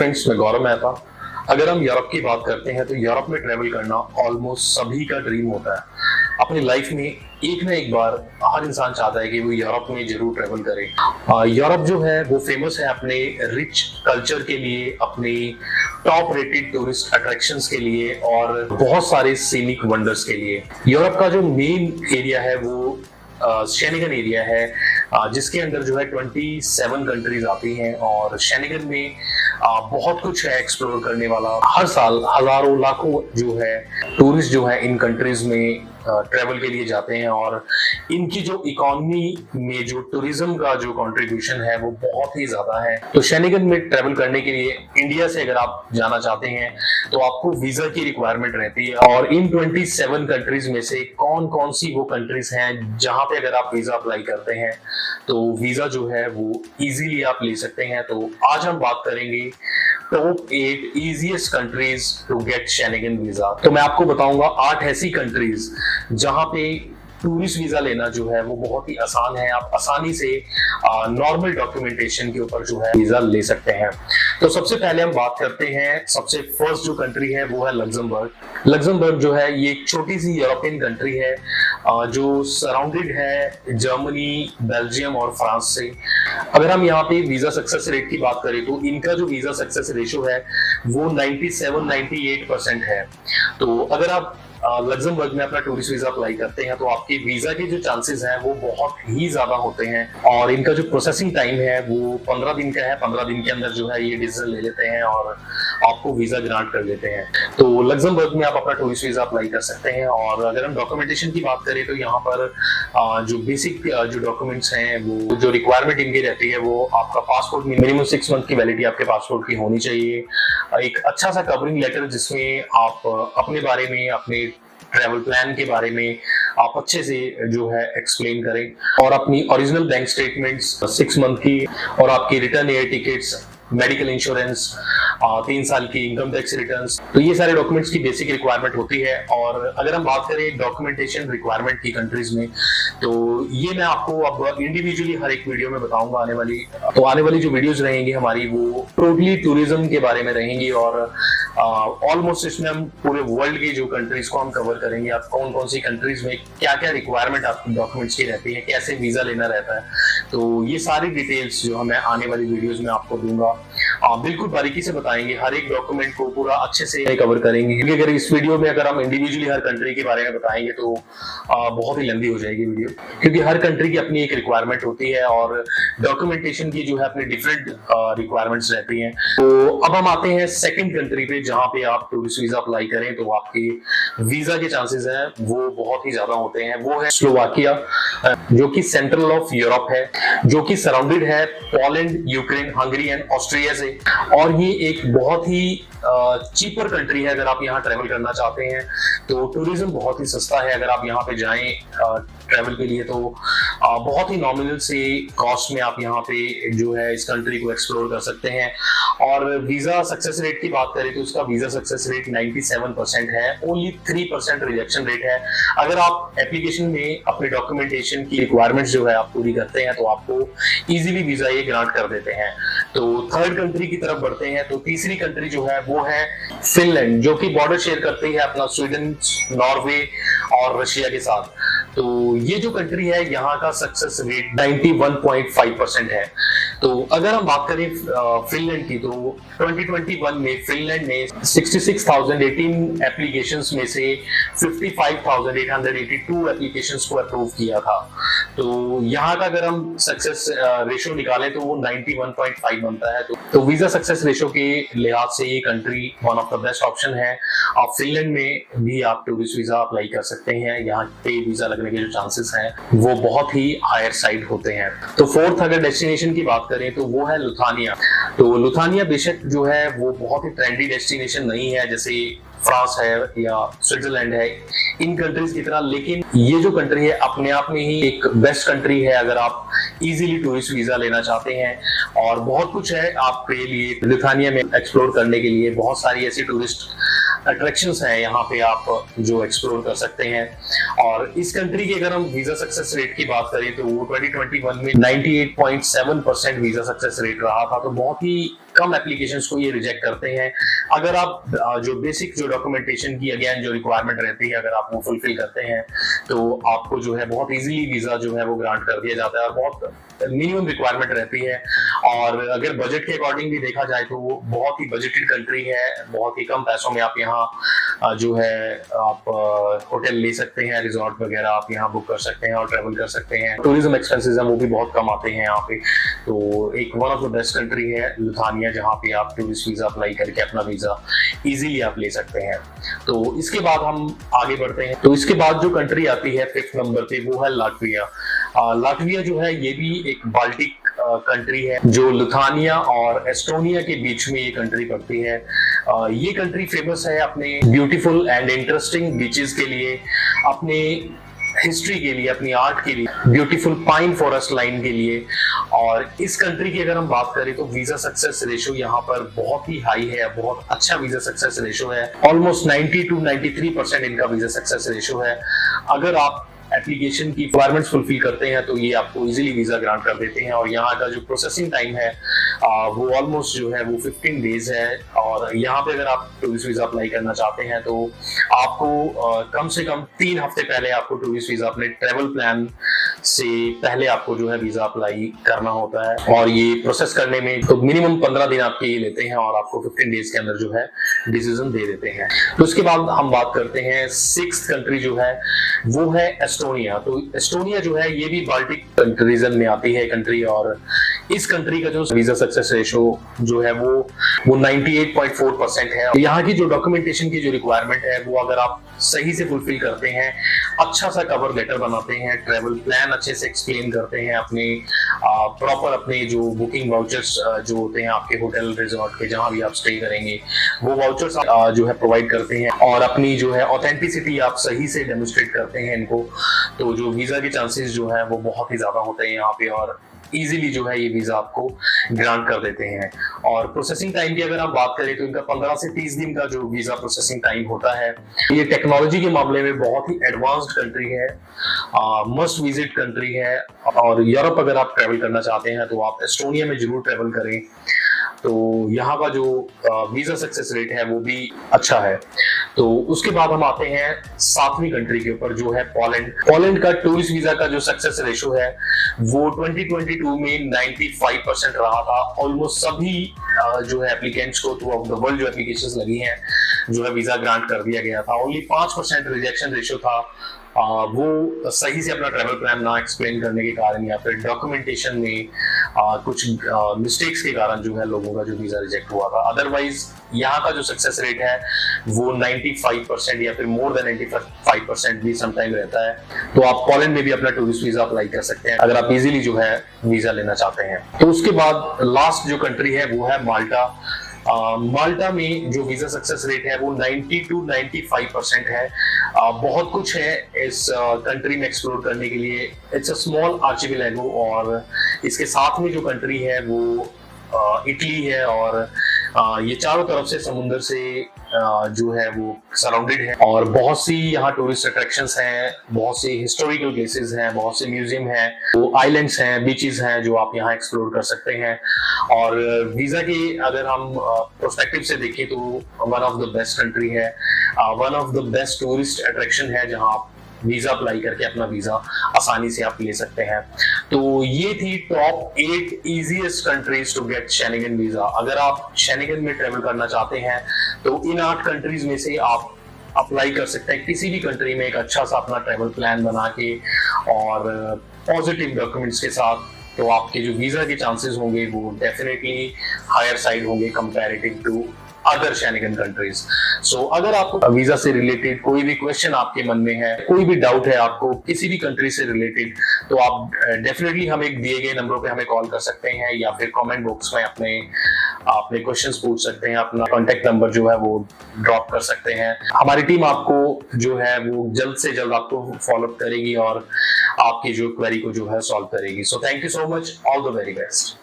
Friends, मैं गौरव मेहता। अगर हम यूरोप की बात करते हैं तो यूरोप में ट्रेवल करना ऑलमोस्ट सभी का ड्रीम होता है। अपनी लाइफ में एक ना एक बार हर इंसान चाहता है कि वो यूरोप में जरूर ट्रेवल करे। यूरोप जो है वो फेमस है अपने रिच कल्चर के लिए, अपने टॉप रेटेड टूरिस्ट अट्रैक्शंस के लिए और बहुत सारे सीनिक वंडर्स के लिए। यूरोप का जो मेन एरिया है वो शेनिगन एरिया है, जिसके अंदर जो है 27 कंट्रीज आती हैं और शेनिगन में बहुत कुछ है एक्सप्लोर करने वाला। हर साल हजारों लाखों जो है टूरिस्ट जो है इन कंट्रीज में ट्रेवल के लिए जाते हैं और इनकी जो इकोनॉमी में जो टूरिज्म का जो कंट्रीब्यूशन है वो बहुत ही ज्यादा है। तो शेनिगन में ट्रेवल करने के लिए इंडिया से अगर आप जाना चाहते हैं तो आपको वीजा की रिक्वायरमेंट रहती है और इन 27 कंट्रीज में से कौन कौन सी वो कंट्रीज हैं जहां पे अगर आप वीजा अप्लाई करते हैं तो वीजा जो है वो इजीली आप ले सकते हैं। तो आज हम बात करेंगे top 8 easiest countries to get Schengen visa. तो मैं आपको बताऊंगा 8 ऐसी कंट्रीज जहां पे टूरिस्ट वीजा लेना जो है वो बहुत ही आसान है। आप आसानी से नॉर्मल डॉक्यूमेंटेशन के ऊपर जो है वीजा ले सकते हैं। तो सबसे पहले हम बात करते हैं, सबसे फर्स्ट जो कंट्री है वो है लग्जमबर्ग। लग्जमबर्ग जो है ये एक छोटी सी यूरोपियन कंट्री है जो सराउंडेड है जर्मनी, बेल्जियम और फ्रांस से। अगर हम यहाँ पे वीजा सक्सेस रेट की बात करें तो इनका जो वीजा सक्सेस रेशियो है वो 97-98% है। तो अगर आप लग्जमबर्ग में अपना टूरिस्ट वीजा अप्लाई करते हैं तो आपके वीजा के जो चांसेस हैं वो बहुत ही ज्यादा होते हैं और इनका जो प्रोसेसिंग टाइम है वो 15 दिन का है। 15 दिन के अंदर जो है ये डिसीजन ले लेते हैं और आपको वीजा ग्रांट कर देते हैं। तो लग्जमबर्ग में आप अपना टूरिस्ट वीजा अप्लाई कर सकते हैं। और अगर हम डॉक्यूमेंटेशन की बात करें तो यहाँ पर जो बेसिक जो डॉक्यूमेंट्स हैं वो जो रिक्वायरमेंट इनकी रहती है वो आपका पासपोर्ट, मिनिमम 6 मंथ की वैलिडिटी आपके पासपोर्ट की होनी चाहिए। एक अच्छा सा कवरिंग लेटर जिसमें आप अपने बारे में, अपने ट्रैवल प्लान के बारे में आप अच्छे से जो है एक्सप्लेन करें और अपनी ओरिजिनल बैंक स्टेटमेंट्स 6 मंथ की और आपकी return air tickets, medical insurance, 3 साल की इनकम टैक्स रिटर्न्स। तो ये सारे डॉक्यूमेंट्स की बेसिक रिक्वायरमेंट होती है। और अगर हम बात करें डॉक्यूमेंटेशन रिक्वायरमेंट की कंट्रीज में तो ये मैं आपको अब इंडिविजुअली हर एक वीडियो में बताऊंगा आने वाली जो वीडियोस रहेंगी हमारी वो टोटली टूरिज्म के बारे में रहेंगी और ऑलमोस्ट इसमें हम पूरे वर्ल्ड की जो कंट्रीज को हम कवर करेंगे। आप कौन कौन सी कंट्रीज में क्या क्या रिक्वायरमेंट आपकी डॉक्यूमेंट्स की रहती है, कैसे वीजा लेना रहता है, तो ये सारी डिटेल्स जो हमें आने वाली वीडियोस में आपको दूंगा। बिल्कुल बारीकी से बताएंगे, हर एक डॉक्यूमेंट को पूरा अच्छे से कवर करेंगे क्योंकि अगर इस वीडियो में अगर हम इंडिविजुअली हर कंट्री के बारे में बताएंगे तो बहुत ही लंबी हो जाएगी वीडियो, क्योंकि हर कंट्री की अपनी एक रिक्वायरमेंट होती है और डॉक्यूमेंटेशन की जो है अपनी डिफरेंट रिक्वायरमेंट्स रहती हैं। तो अब हम आते हैं सेकंड कंट्री पे जहां पे आप टूरिस्ट वीजा अप्लाई करें तो आपके वीजा के चांसेस हैं वो बहुत ही ज्यादा होते हैं। वो है स्लोवाकिया, जो कि सेंट्रल ऑफ यूरोप है, जो कि सराउंडेड है Poland, Ukraine, Hungary and Austria से। और ये एक बहुत ही चीपर कंट्री है। अगर आप यहाँ ट्रेवल करना चाहते हैं तो टूरिज्म बहुत ही सस्ता है। अगर आप यहाँ पे जाएं ट्रेवल के लिए तो बहुत ही नॉमिनल से कॉस्ट में आप यहाँ पे जो है इस कंट्री को एक्सप्लोर कर सकते हैं। और वीजा सक्सेस रेट की बात करें तो उसका वीजा सक्सेस रेट 97% है, ओनली 3% रिजेक्शन रेट है। अगर आप एप्लीकेशन में अपने डॉक्यूमेंटेशन की रिक्वायरमेंट्स जो है आप पूरी करते हैं तो आपको इजीली वीजा ये ग्रांट कर देते हैं। तो थर्ड कंट्री की तरफ बढ़ते हैं। तो तीसरी कंट्री जो है वो है फिनलैंड, जो कि बॉर्डर शेयर करती है अपना स्वीडन, नॉर्वे और रशिया के साथ। तो ये जो कंट्री है यहाँ का सक्सेस रेट 91.5% है। तो अगर हम बात करें फिनलैंड की तो 2021 में फिनलैंड ने 66,018 एप्लीकेशंस में से 55,882 एप्लीकेशंस को अप्रूव किया था। तो यहाँ का अगर हम सक्सेस रेशियो निकालें तो वो 91.5 बनता है। तो वीजा सक्सेस रेशियो के लिहाज से ये country one of the best option है। आप फिनलैंड में भी आप टूरिस्ट वीजा अप्लाई कर सकते हैं। यहाँ पे वीजा लगने के जो चांसेस हैं वो बहुत ही हायर साइड होते हैं। तो फोर्थ अगर डेस्टिनेशन की बात करें तो वो है लुथानिया। तो लुथानिया बेशक जो है वो बहुत ही ट्रेंडी डेस्टिनेशन नहीं है जैसे फ्रांस है या स्विट्जरलैंड है इन कंट्रीज की तरह, लेकिन ये जो कंट्री है अपने आप में ही एक बेस्ट कंट्री है अगर आप इजीली टूरिस्ट वीजा लेना चाहते हैं। और बहुत कुछ है आपके लिए लुथानिया में एक्सप्लोर करने के लिए, बहुत सारी ऐसी टूरिस्ट अट्रैक्शंस हैं यहाँ पे आप जो एक्सप्लोर कर सकते हैं। और इस कंट्री की अगर हम वीजा सक्सेस रेट की बात करें तो वो 2021 में 98.7% वीजा सक्सेस रेट रहा था। तो बहुत ही कम एप्लीकेशंस को ये रिजेक्ट करते हैं। अगर आप जो बेसिक जो डॉक्यूमेंटेशन की अगेन जो रिक्वायरमेंट रहती है, अगर आप वो फुलफिल करते हैं तो आपको जो है बहुत इजीली वीजा जो है वो ग्रांट कर दिया जाता है, और बहुत मिनिमम रिक्वायरमेंट रहती है। और अगर बजट के अकॉर्डिंग भी देखा जाए तो वो बहुत ही बजटेड कंट्री है, बहुत ही कम पैसों में आप यहाँ जो है आप होटल ले सकते हैं, रिजॉर्ट वगैरह आप यहाँ बुक कर सकते हैं और ट्रैवल कर सकते हैं। टूरिज्म एक्सपेंसेस हैं वो भी बहुत कम आते हैं यहाँ पे। तो एक one of the best country है लुथानिया, जहाँ पे आप टूरिस्ट वीजा अप्लाई करके अपना वीजा इजीली आप ले सकते हैं। तो इसके बाद हम आगे बढ़ते हैं। तो इसके बाद जो कंट्री आती है 5th नंबर पे, वो है लाटविया। लाटविया जो है ये भी एक बाल्टिक कंट्री है, जो लुथानिया और एस्टोनिया के बीच में ये कंट्री पड़ती है। ये कंट्री फेमस है अपने ब्यूटीफुल एंड इंटरेस्टिंग बीचेस के लिए, अपने हिस्ट्री के लिए, अपनी आर्ट के लिए, ब्यूटीफुल पाइन फॉरेस्ट लाइन के लिए। और इस कंट्री की अगर हम बात करें तो वीजा सक्सेस रेशो यहाँ पर बहुत ही हाई है, बहुत अच्छा वीजा सक्सेस रेशो है। ऑलमोस्ट 90 to 93% इनका वीजा सक्सेस रेशो है। अगर आप एप्लीकेशन की रिक्वायरमेंट्स फुलफिल करते हैं तो ये आपको इजीली वीजा ग्रांट कर देते हैं। और यहाँ का जो प्रोसेसिंग टाइम है वो ऑलमोस्ट जो है वो 15 डेज है। और यहाँ पे अगर आप टूरिस्ट वीजा अप्लाई करना चाहते हैं तो आपको कम से कम 3 हफ्ते पहले आपको टूरिस्ट वीजा अपने ट्रेवल प्लान से पहले आपको जो है वीजा अप्लाई करना होता है। और ये प्रोसेस करने में तो मिनिमम 15 दिन आपके ये लेते हैं और आपको 15 डेज के अंदर जो है डिसीजन दे देते हैं। तो उसके बाद हम बात करते हैं 6th कंट्री जो है वो है एस्टोनिया। तो एस्टोनिया जो है ये भी बाल्टिक रीजन में आती है कंट्री, और इस कंट्री का जो वीजा सक्सेस रेशो जो है वो 98.4% है। यहाँ की जो डॉक्यूमेंटेशन की जो रिक्वायरमेंट है वो अगर आप सही से फुलफिल करते हैं, अच्छा सा कवर लेटर बनाते हैं, ट्रैवल प्लान अच्छे से एक्सप्लेन करते हैं, अपने प्रॉपर अपने जो बुकिंग वाउचर्स जो होते हैं आपके होटल रिजॉर्ट के जहां भी आप स्टे करेंगे वो वाउचर्स जो है प्रोवाइड करते हैं, और अपनी जो है ऑथेंटिसिटी आप सही से डेमोन्स्ट्रेट करते हैं इनको, तो जो वीजा के चांसेस जो है वो बहुत ही ज्यादा होते हैं यहाँ पे, और इजीली जो है ये वीजा आपको ग्रांट कर देते हैं। और प्रोसेसिंग टाइम की अगर हम बात करें तो इनका 15 से 30 दिन का जो वीजा प्रोसेसिंग टाइम होता है। ये टेक्नोलॉजी के मामले में बहुत ही एडवांस्ड कंट्री है, मस्ट विजिट कंट्री है। और यूरोप अगर आप ट्रेवल करना चाहते हैं तो आप एस्टोनिया में जरूर ट्रेवल करें। तो यहाँ का जो वीजा सक्सेस रेट है वो भी अच्छा है। तो उसके बाद हम आते हैं 7वीं कंट्री के ऊपर जो है पोलैंड। पोलैंड का टूरिस्ट वीजा का जो सक्सेस रेशो है वो 2022 में 95% रहा था। ऑलमोस्ट सभी जो है एप्लीकेंट्स को थ्रू आउट द वर्ल्ड जो एप्लीकेशंस लगी हैं जो है वीजा ग्रांट कर दिया गया था। ओनली 5% रिजेक्शन रेशो था, वो सही से अपना ट्रैवल प्लान ना एक्सप्लेन करने के कारण या फिर डॉक्यूमेंटेशन में कुछ मिस्टेक्स के कारण जो है लोगों का जो वीजा रिजेक्ट हुआ था। अदरवाइज यहाँ का जो सक्सेस रेट है वो 95% या फिर मोर देन 95% भी समटाइम रहता है। तो आप पोलैंड में भी अपना टूरिस्ट वीजा अप्लाई कर सकते हैं अगर आप इजीली जो है वीजा लेना चाहते हैं। तो उसके बाद लास्ट जो कंट्री है वो है माल्टा। माल्टा में जो वीजा सक्सेस रेट है वो 90 to 95% है। बहुत कुछ है इस कंट्री में एक्सप्लोर करने के लिए। इट्स अ स्मॉल आर्चिपेलागो, और इसके साथ में जो कंट्री है वो इटली है, और ये चारों तरफ से समुद्र से जो है वो सराउंडेड है। और बहुत सी यहाँ टूरिस्ट अट्रैक्शंस हैं, बहुत सी हिस्टोरिकल प्लेसेस हैं, बहुत से म्यूजियम हैं, वो आइलैंड्स हैं, बीचेस हैं जो आप यहाँ एक्सप्लोर कर सकते हैं। और वीजा की अगर हम प्रोस्पेक्टिव से देखें तो one of the best country है, one of the best tourist attraction है जहाँ आप वीजा अप्लाई करके अपना वीजा आसानी से आप ले सकते हैं। तो ये थी top 8 easiest countries to get Schengen visa. अगर आप शेंगेन में ट्रेवल करना चाहते हैं तो इन 8 कंट्रीज में से आप अप्लाई कर सकते हैं किसी भी कंट्री में एक अच्छा सा अपना ट्रेवल प्लान बना के और पॉजिटिव डॉक्यूमेंट्स के साथ। तो आपके जो वीजा के चांसेस होंगे वो डेफिनेटली हायर साइड होंगे comparative to other Schengen countries. So अगर आपको वीजा से रिलेटेड कोई भी क्वेश्चन आपके मन में है, कोई भी डाउट है आपको किसी भी कंट्री से रिलेटेड, तो आप डेफिनेटली हमें दिए गए नंबरों पे हमें कॉल कर सकते हैं या फिर कमेंट बॉक्स में अपने क्वेश्चंस पूछ सकते हैं। अपना कॉन्टेक्ट नंबर जो है वो ड्रॉप कर सकते हैं। हमारी टीम आपको जो है वो जल्द से जल्द आपको फॉलो अप करेगी और आपकी जो क्वेरी को जो है सॉल्व करेगी। So thank you so much, all the very best.